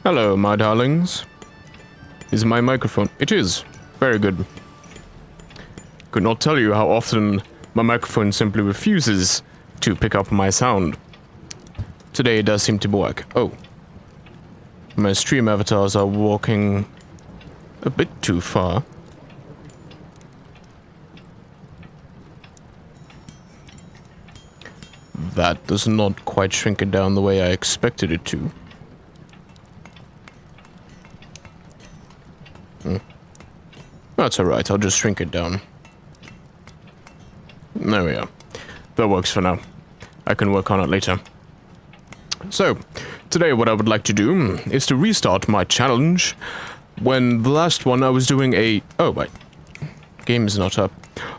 Hello, my darlings. Is my microphone? It is. Very good. Could not tell you how often my microphone simply refuses to pick up my sound. Today it does seem to work. Oh. My stream avatars are walking a bit too far. That does not quite shrink it down the way I expected it to. That's alright, I'll just shrink it down. There we are. That works for now. I can work on it later. So, today what I would like to do is to restart my challenge. When the last one I was doing a... Oh, wait. Game is not up.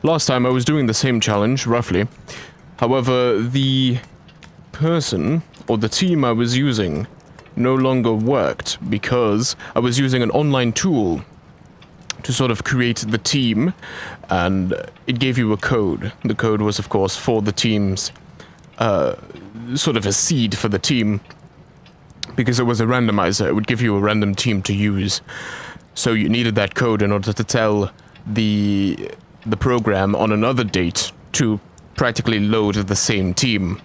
Last time I was doing the same challenge, roughly. However, the person, or the team I was using, no longer worked because I was using an online tool to sort of create the team, and it gave you a code. The code was, of course, for the team's, sort of a seed for the team, because it was a randomizer. It would give you a random team to use. So you needed that code in order to tell the program on another date to practically load the same team.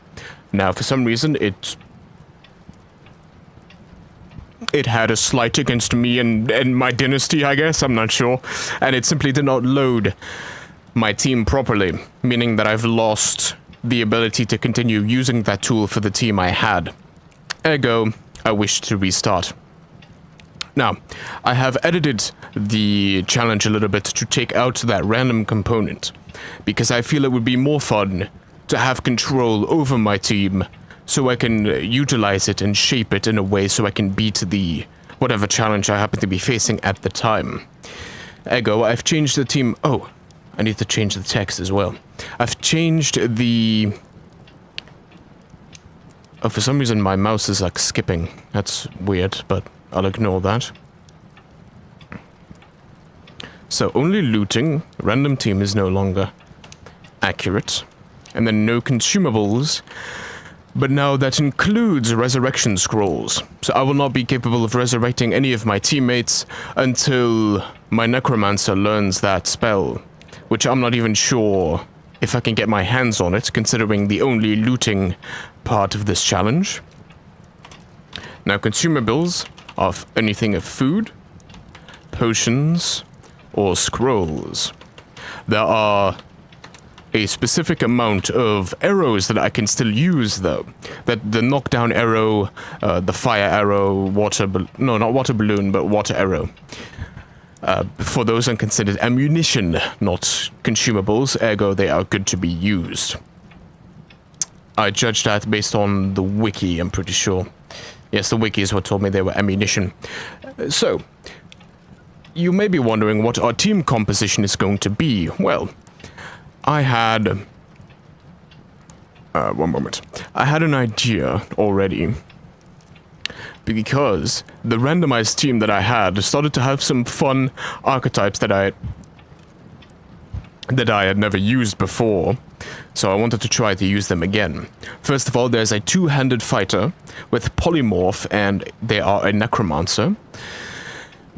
Now, for some reason, it had a slight against me and my dynasty, I guess, I'm not sure. And it simply did not load my team properly, meaning that I've lost the ability to continue using that tool for the team I had. Ergo, I wish to restart. Now, I have edited the challenge a little bit to take out that random component, because I feel it would be more fun to have control over my team, so I can utilize it and shape it in a way so I can beat the whatever challenge I happen to be facing at the time. Ergo, I've changed the team... Oh, I need to change the text as well. I've changed the... Oh, for some reason my mouse is like skipping. That's weird, but I'll ignore that. So, only looting, random team is no longer accurate. And then no consumables. But now that includes resurrection scrolls, so I will not be capable of resurrecting any of my teammates until my necromancer learns that spell, which I'm not even sure if I can get my hands on it, considering the only looting part of this challenge. Now, consumables of anything of food, potions, or scrolls. There are a specific amount of arrows that I can still use, though. That the knockdown arrow, the fire arrow, no, not water balloon, but water arrow. For those are considered ammunition, not consumables, ergo they are good to be used. I judged that based on the wiki, I'm pretty sure. Yes, the wiki is what told me they were ammunition. So, you may be wondering what our team composition is going to be. Well, I had... one moment. I had an idea already. Because the randomized team that I had started to have some fun archetypes that I had never used before. So I wanted to try to use them again. First of all, there's a two-handed fighter with polymorph, and they are a necromancer.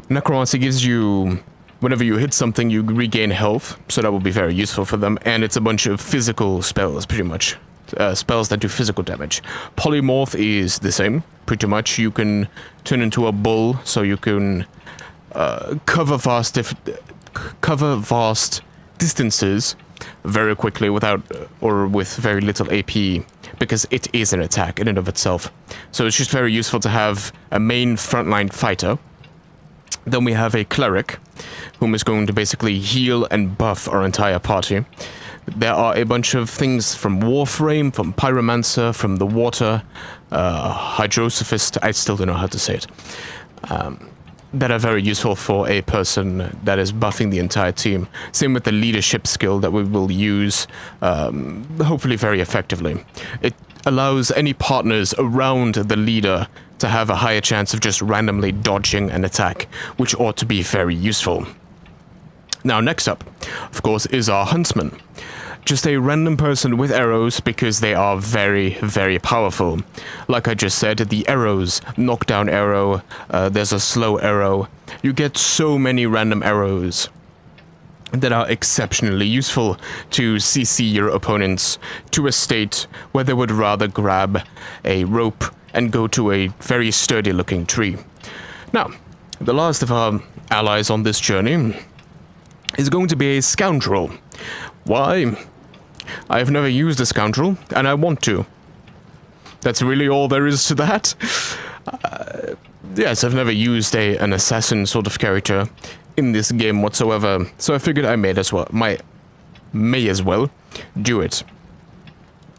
Necromancy gives you... Whenever you hit something, you regain health, so that will be very useful for them, and it's a bunch of physical spells, pretty much. Spells that do physical damage. Polymorph is the same, pretty much. You can turn into a bull, so you can cover vast distances very quickly without, or with very little AP, because it is an attack in and of itself. So it's just very useful to have a main frontline fighter. Then we have a cleric, whom is going to basically heal and buff our entire party. There are a bunch of things from Warframe, from Pyromancer, from the Water, Hydrosophist, I still don't know how to say it, that are very useful for a person that is buffing the entire team. Same with the leadership skill that we will use, hopefully very effectively. It allows any partners around the leader to have a higher chance of just randomly dodging an attack, which ought to be very useful. Now, next up, of course, is our Huntsman. just a random person with arrows because they are very, very powerful. Like I just said, the arrows, knockdown arrow, there's a slow arrow. You get so many random arrows that are exceptionally useful to CC your opponents to a state where they would rather grab a rope and go to a very sturdy looking tree. Now, the last of our allies on this journey is going to be a scoundrel. Why? I've never used a scoundrel, and I want to. That's really all there is to that. Yes, I've never used an assassin sort of character in this game whatsoever, so I figured I may as well do it.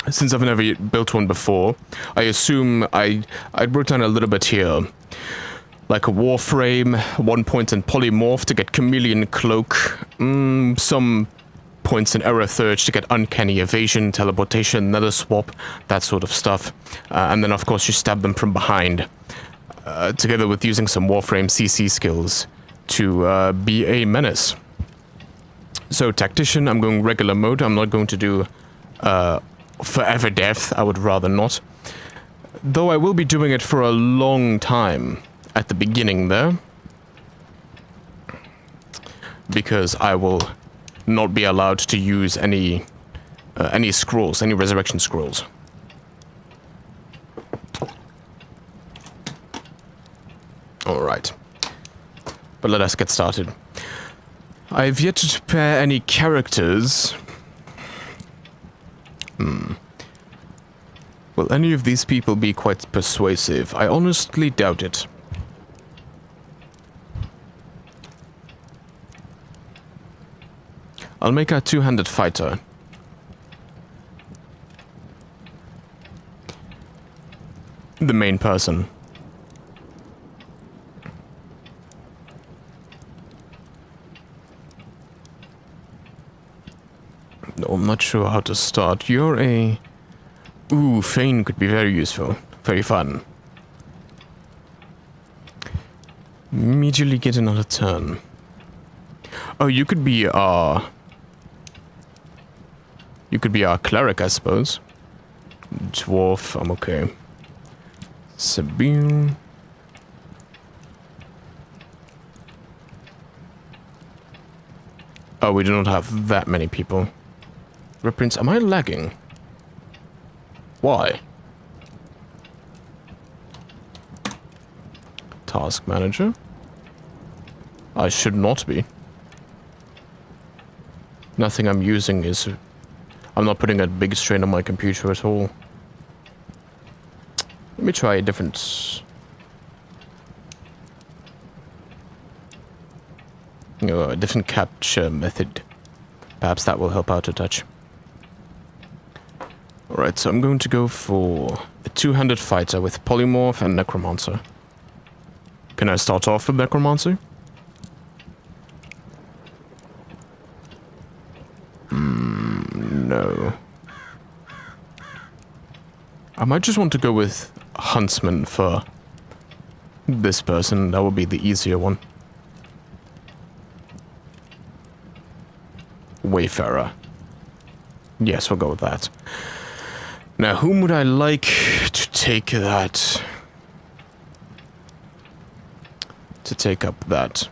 Since I've never built one before, I assume I wrote down a little bit here. Like a warframe, 1 point in polymorph to get chameleon cloak, some points in error surge to get uncanny evasion, teleportation, nether swap, that sort of stuff. And then of course you stab them from behind, together with using some warframe CC skills to be a menace. So tactician, I'm going regular mode. I'm not going to do forever death. I would rather not. Though I will be doing it for a long time at the beginning there, because I will not be allowed to use any scrolls, any resurrection scrolls. All right, but let us get started. I've yet to prepare any characters. Will any of these people be quite persuasive? I honestly doubt it. I'll make a two-handed fighter. The main person. No, I'm not sure how to start. You're a... Ooh, Feign could be very useful. Very fun. Immediately get another turn. Oh, you could be our... You could be our cleric, I suppose. Dwarf, I'm okay. Sabine. Oh, we do not have that many people. Reprints, am I lagging? Why? Task manager? I should not be. Nothing I'm using is... I'm not putting a big strain on my computer at all. Let me try a different... a different capture method. Perhaps that will help out a touch. Alright, so I'm going to go for a two-handed fighter with polymorph and necromancer. Can I start off with necromancer? No. I might just want to go with huntsman for this person. That will be the easier one. Wayfarer. Yes, we'll go with that. Now, whom would I like to take that? To take up that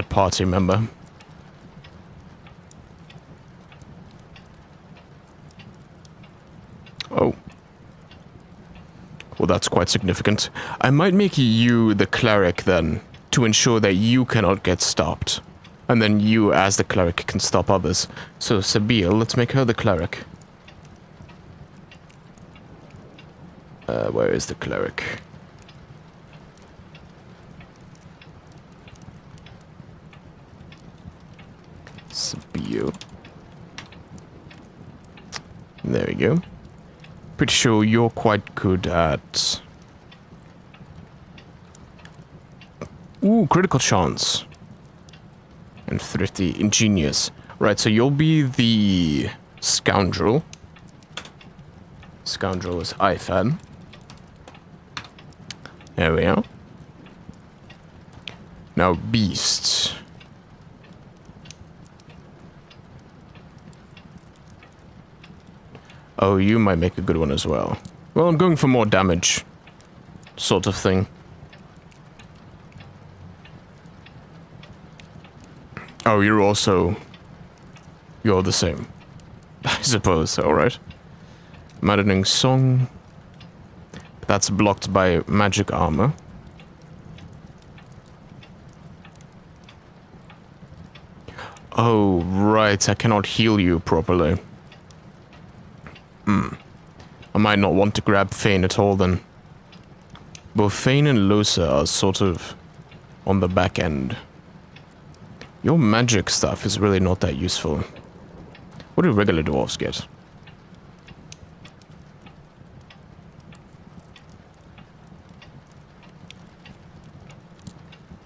party member? Oh. Well, that's quite significant. I might make you the cleric then, to ensure that you cannot get stopped. And then you, as the cleric, can stop others. So, Sabil, let's make her the cleric. Where is the cleric? Sabil. There we go. Pretty sure you're quite good at... Ooh, critical chance. And thrifty, ingenious. Right, so you'll be the scoundrel. Scoundrel is Ifan. There we are. Now, beast. Oh, you might make a good one as well. Well, I'm going for more damage. Sort of thing. Oh, you're the same. I suppose, alright. Maddening Song. That's blocked by magic armor. Oh, right, I cannot heal you properly. I might not want to grab Fane at all then. Both Fane and Losa are sort of on the back end. Your magic stuff is really not that useful. What do regular dwarves get?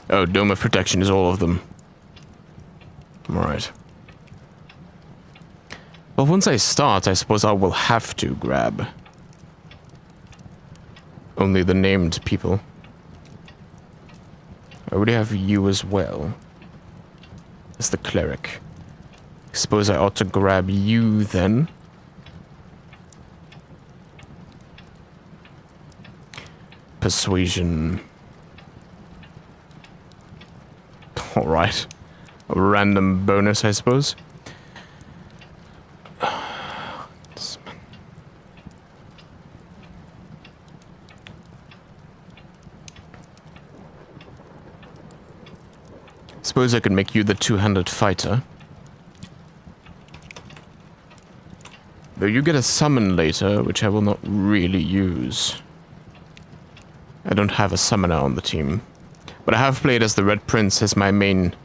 Oh, Dome of Protection is all of them. Alright. Well, once I start, I suppose I will have to grab only the named people. I already have you as well. As the cleric. I suppose I ought to grab you then. Persuasion. Alright. A random bonus, I suppose. Suppose I could make you the two-handed fighter. Though you get a summon later, which I will not really use. I don't have a summoner on the team. But I have played as the Red Prince as my main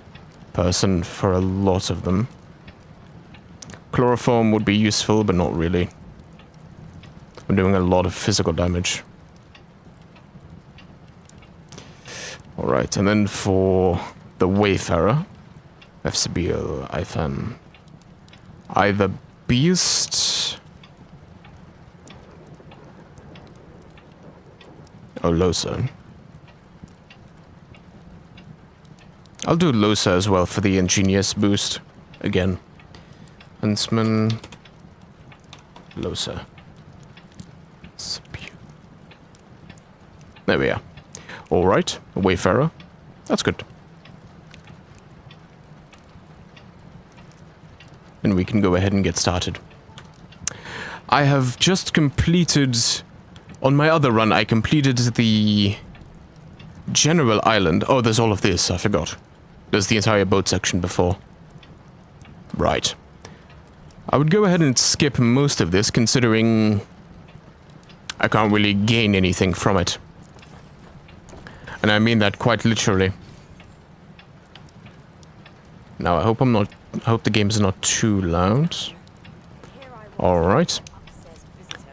person for a lot of them. Chloroform would be useful, but not really. I'm doing a lot of physical damage. Alright, and then for the Wayfarer, FCBL, Ithan. Either Beast... or Losa. I'll do Losa as well for the Ingenious boost. Again. Huntsman... Losa. There we are. Alright, Wayfarer. That's good. And we can go ahead and get started. I have just completed... On my other run, I completed the... General Island. Oh, there's all of this, I forgot. There's the entire boat section before. Right. I would go ahead and skip most of this, considering... I can't really gain anything from it. And I mean that quite literally. Now, I hope the game's not too loud. Alright.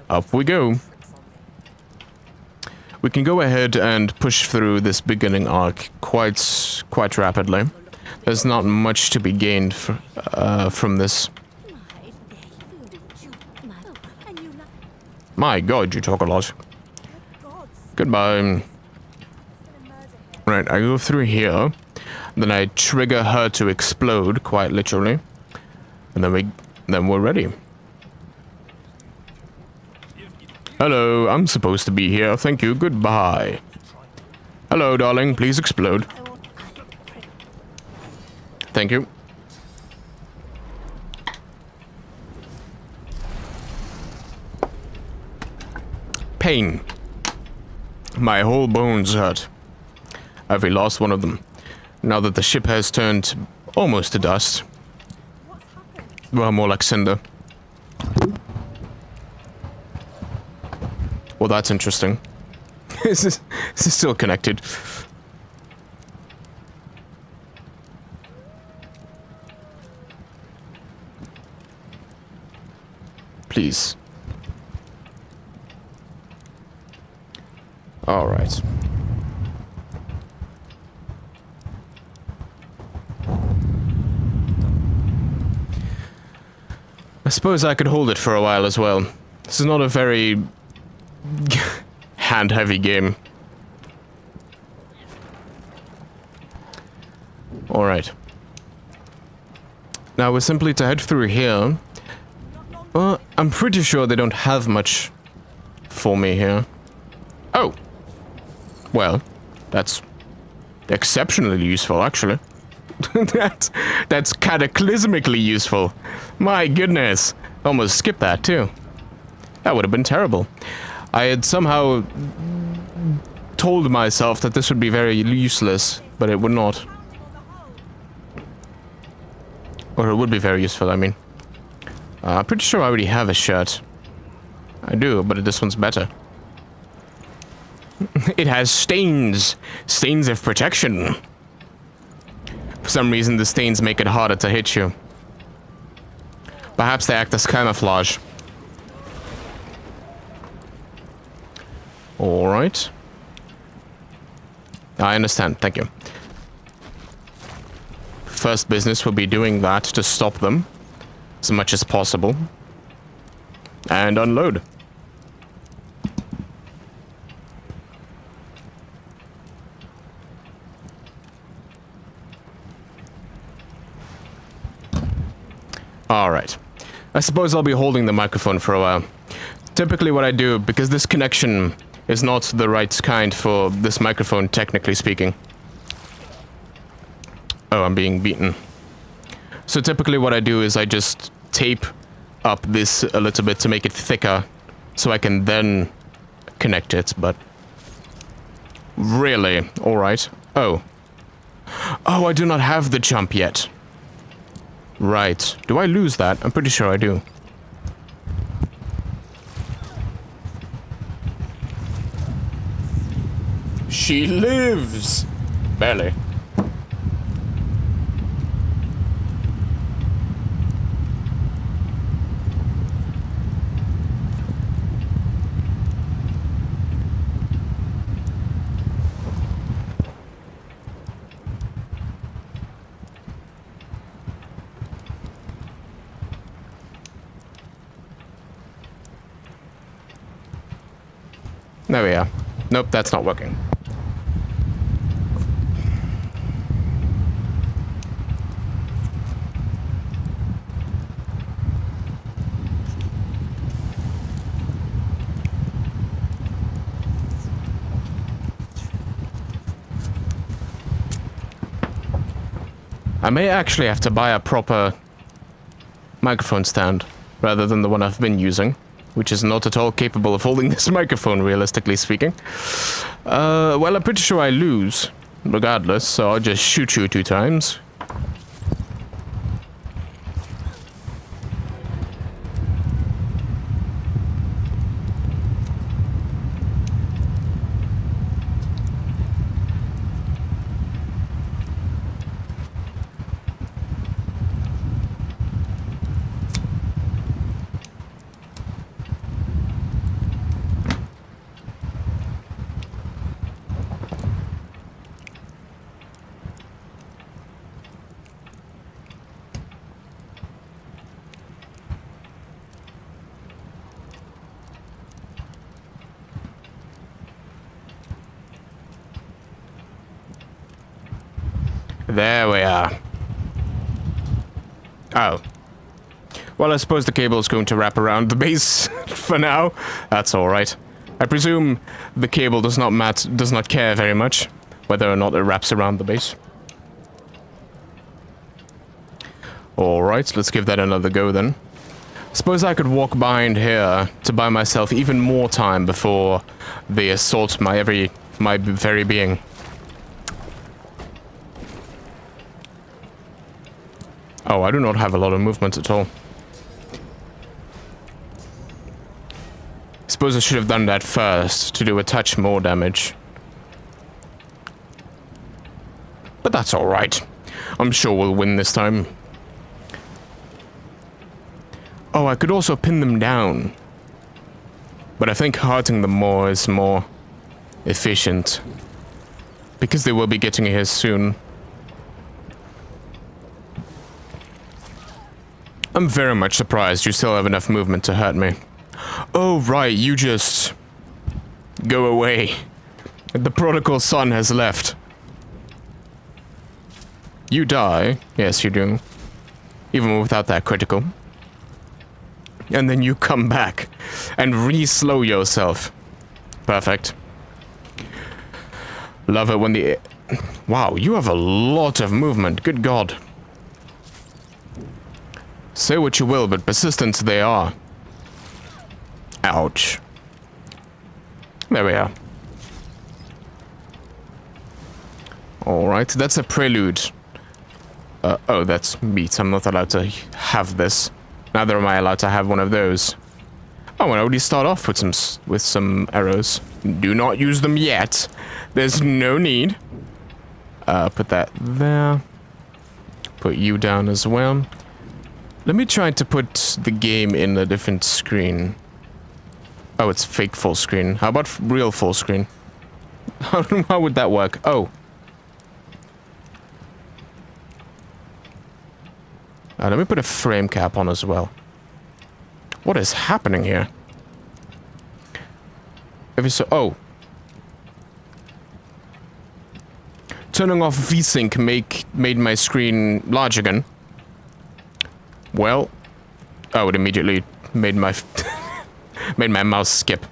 Up we go. We can go ahead and push through this beginning arc quite rapidly. There's not much to be gained from this. My god, you talk a lot. Goodbye. Right, I go through here. Then I trigger her to explode, quite literally. And then we're ready. Hello, I'm supposed to be here. Thank you. Goodbye. Hello, darling. Please explode. Thank you. Pain. My whole bones hurt. I've lost one of them. Now that the ship has turned almost to dust. Well, more like cinder. Well, that's interesting. This is still connected. Please. All right. I suppose I could hold it for a while as well. This is not a very hand-heavy game. Alright. Now we're simply to head through here. I'm pretty sure they don't have much for me here. Oh. Well, that's exceptionally useful, actually. That's cataclysmically useful. My goodness. Almost skipped that, too. That would have been terrible. I had somehow told myself that this would be very useless, but it would not. Or it would be very useful, I mean. I'm pretty sure I already have a shirt. I do, but this one's better. It has stains. Stains of protection. For some reason, the stains make it harder to hit you. Perhaps they act as camouflage. Alright. I understand, thank you. First business will be doing that to stop them as much as possible. And unload. Alright. I suppose I'll be holding the microphone for a while. Typically what I do, because this connection is not the right kind for this microphone, technically speaking. Oh, I'm being beaten. So typically what I do is I just tape up this a little bit to make it thicker, so I can then connect it, but... Really? Alright. Oh. Oh, I do not have the jump yet. Right. Do I lose that? I'm pretty sure I do. She lives! Barely. There we are. Nope, that's not working. I may actually have to buy a proper microphone stand rather than the one I've been using, which is not at all capable of holding this microphone, realistically speaking. Well, I'm pretty sure I lose, regardless, so I'll just shoot you 2 times. There we are. Oh. Well, I suppose the cable is going to wrap around the base for now. That's alright. I presume the cable does not care very much whether or not it wraps around the base. Alright, let's give that another go then. Suppose I could walk behind here to buy myself even more time before they assault my very being. Oh, I do not have a lot of movement at all. Suppose I should have done that first to do a touch more damage. But that's alright. I'm sure we'll win this time. Oh, I could also pin them down. But I think hurting them more is more efficient. Because they will be getting here soon. I'm very much surprised you still have enough movement to hurt me. Oh, right, you just... go away. The prodigal son has left. You die. Yes, you do. Even without that critical. and then you come back and re-slow yourself. Perfect. Love it when the... Wow, you have a lot of movement. Good God. Say what you will, but persistent they are. Ouch. There we are. Alright, that's a prelude. Oh, that's meat. I'm not allowed to have this. Neither am I allowed to have one of those. Oh, and I already start off with some arrows. Do not use them yet. There's no need. Put that there. Put you down as well. Let me try to put the game in a different screen. Oh, it's fake full screen. How about real full screen? How would that work? Oh. Let me put a frame cap on as well. What is happening here? Oh. Turning off VSync made my screen large again. Well. Oh, it immediately made my... made my mouse skip.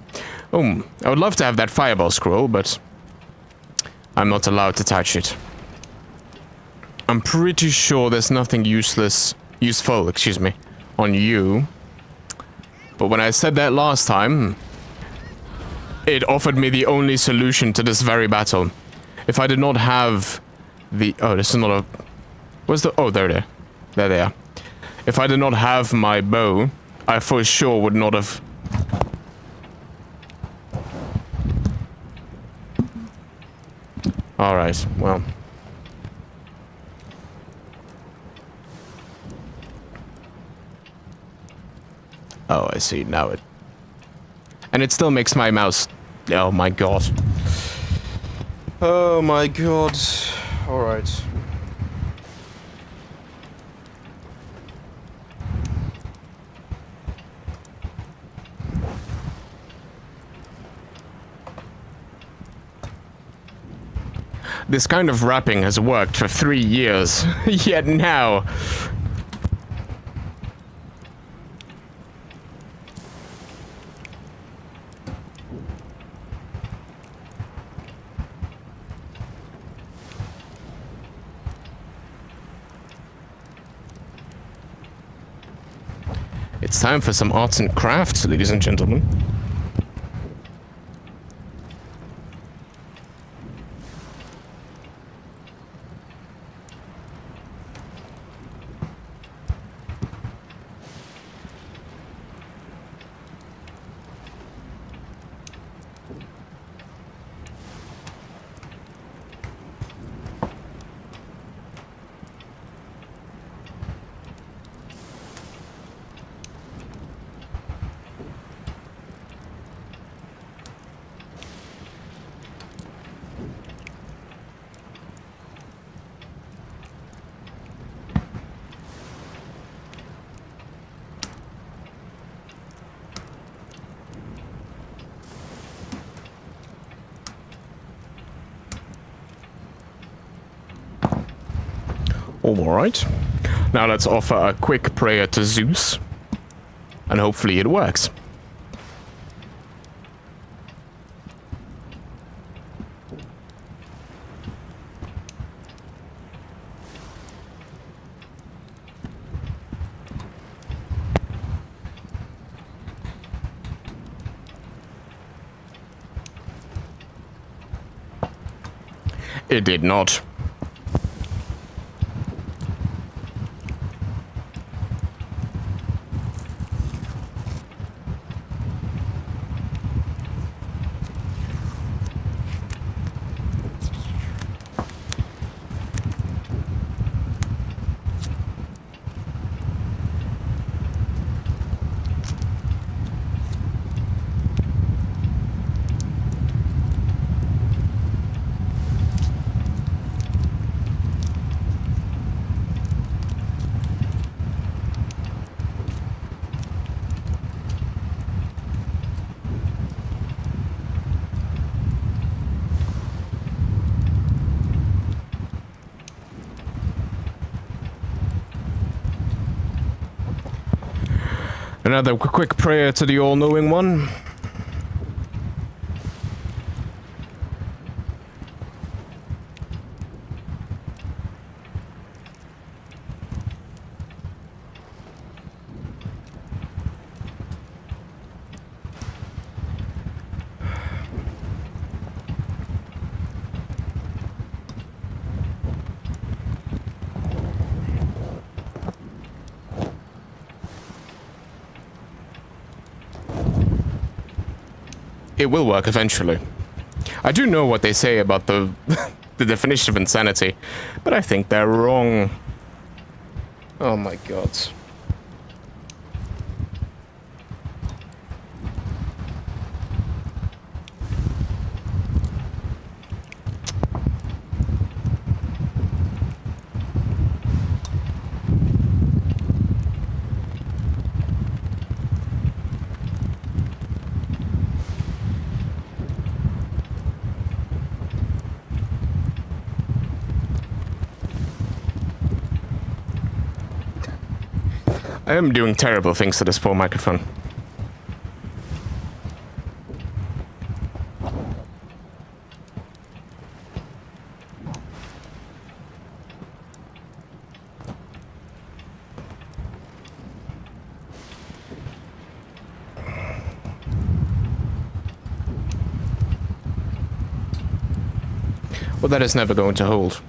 I would love to have that fireball scroll, but... I'm not allowed to touch it. I'm pretty sure there's nothing useful, excuse me, on you. But when I said that last time, it offered me the only solution to this very battle. If I did not have the... Oh, this is not a... Where's the... Oh, there. There they are. If I did not have my bow, I for sure would not have... Alright, well... Oh, I see. Now it... And it still makes my mouse... Oh my god. Oh my god. Alright. This kind of wrapping has worked for 3 years, yet now... It's time for some arts and crafts, ladies and gentlemen. Alright. Now let's offer a quick prayer to Zeus. And hopefully it works. It did not. Another quick prayer to the all-knowing one. It will work eventually. I do know what they say about the the definition of insanity, but I think they're wrong. Oh my god. I am doing terrible things to this poor microphone. Well, that is never going to hold.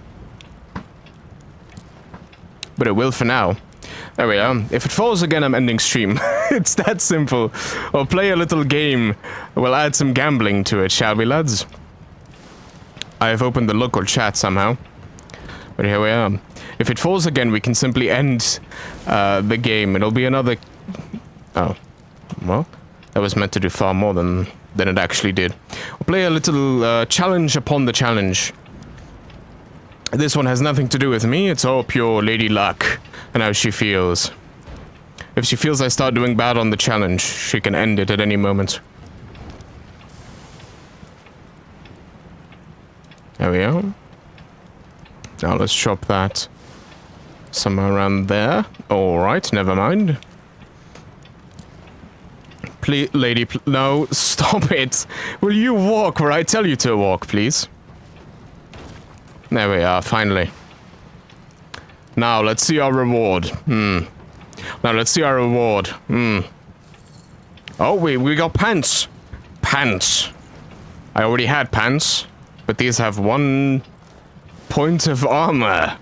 But it will for now. There we are. If it falls again, I'm ending stream. It's that simple. Or play a little game. We'll add some gambling to it, shall we, lads? I have opened the local chat somehow. But here we are. If it falls again, we can simply end the game. It'll be another... Oh. Well, that was meant to do far more than it actually did. We'll play a little challenge upon the challenge. This one has nothing to do with me. It's all pure Lady Luck and how she feels. If she feels I start doing bad on the challenge, she can end it at any moment. There we are. Now let's chop that somewhere around there. Alright, never mind. Please, lady, no, stop it. Will you walk where I tell you to walk, please? There we are, finally. Now, let's see our reward. Now, let's see our reward. Oh, we got pants. Pants. I already had pants, but these have 1 point of armor.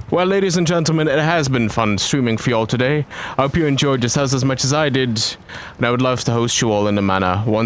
Well, ladies and gentlemen, it has been fun streaming for y'all today. I hope you enjoyed yourselves as much as I did, and I would love to host you all in the manner once